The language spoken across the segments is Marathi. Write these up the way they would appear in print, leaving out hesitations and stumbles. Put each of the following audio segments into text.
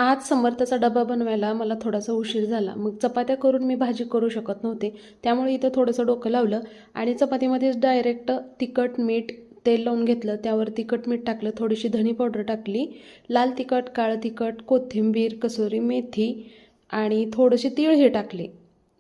आज समर्थाचा डबा बनवायला मला थोडासा उशीर झाला. मग चपात्या करून मी भाजी करू शकत नव्हते. त्यामुळे इथं थोडंसं डोकं लावलं आणि चपातीमध्येच डायरेक्ट तिखट, मीठ, तेल लावून घेतलं. त्यावर तिखट, मीठ टाकलं, थोडीशी धनी पावडर टाकली, लाल तिखट, काळं तिखट, कोथिंबीर, कसुरी मेथी आणि थोडेसे तीळ हे टाकले.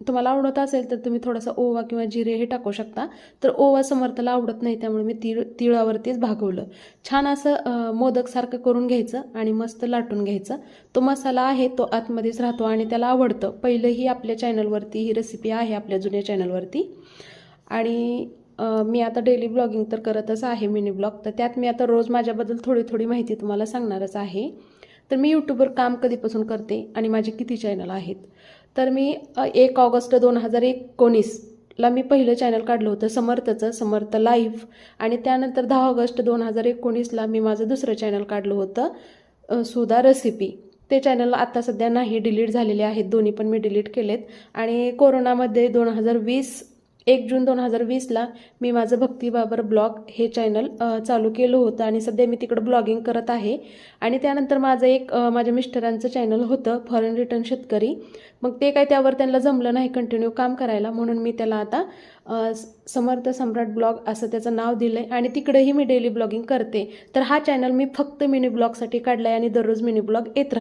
तुम्हाला आवडत असेल तर तुम्ही थोडासा ओवा किंवा जिरे हे टाकू शकता. तर ओवा समर्थाला आवडत नाही, त्यामुळे मी तिळावरतीच भागवलं. छान असं मोदकसारखं करून घ्यायचं आणि मस्त लाटून घ्यायचं. तो मसाला आहे तो आतमध्येच राहतो आणि त्याला आवडतं. पहिलंही आपल्या चॅनलवरती ही रेसिपी आहे, आपल्या जुन्या चॅनलवरती. आणि मी आता डेली ब्लॉगिंग तर करतच आहे, मिनी ब्लॉग. तर त्यात मी आता रोज माझ्याबद्दल थोडी थोडी माहिती तुम्हाला सांगणारच आहे. तर मी यूट्यूबवर काम कधीपासून करते आणि माझे किती चॅनल आहेत. तर मी 1 ऑगस्ट 2019ला मी पहिलं चॅनल काढलं होतं समर्थचं, समर्थ लाईव्ह. आणि त्यानंतर 10 ऑगस्ट 2019ला मी माझं दुसरं चॅनल काढलं होतं, सुधा रेसिपी. ते चॅनल आता सध्या नाही, डिलीट झालेले आहेत, दोन्ही पण मी डिलीट केलेत. आणि कोरोनामध्ये 1 जून 2020ला मी माझं भक्तीबाबर ब्लॉग हे चॅनल चालू केलं होतं आणि सध्या मी तिकडं ब्लॉगिंग करत आहे. आणि त्यानंतर माझं एक माझ्या मिस्टरांचं चॅनल होतं फॉरेन रिटर्न शेतकरी. मग ते काय त्यावर त्यांना जमलं नाही कंटिन्यू काम करायला, म्हणून मी त्याला आता समर्थ सम्राट ब्लॉग असं त्याचं नाव दिलं आहे आणि तिकडेही मी डेली ब्लॉगिंग करते. तर हा चॅनल मी फक्त मिनी ब्लॉगसाठी काढला आहे आणि दररोज मिनी ब्लॉग येत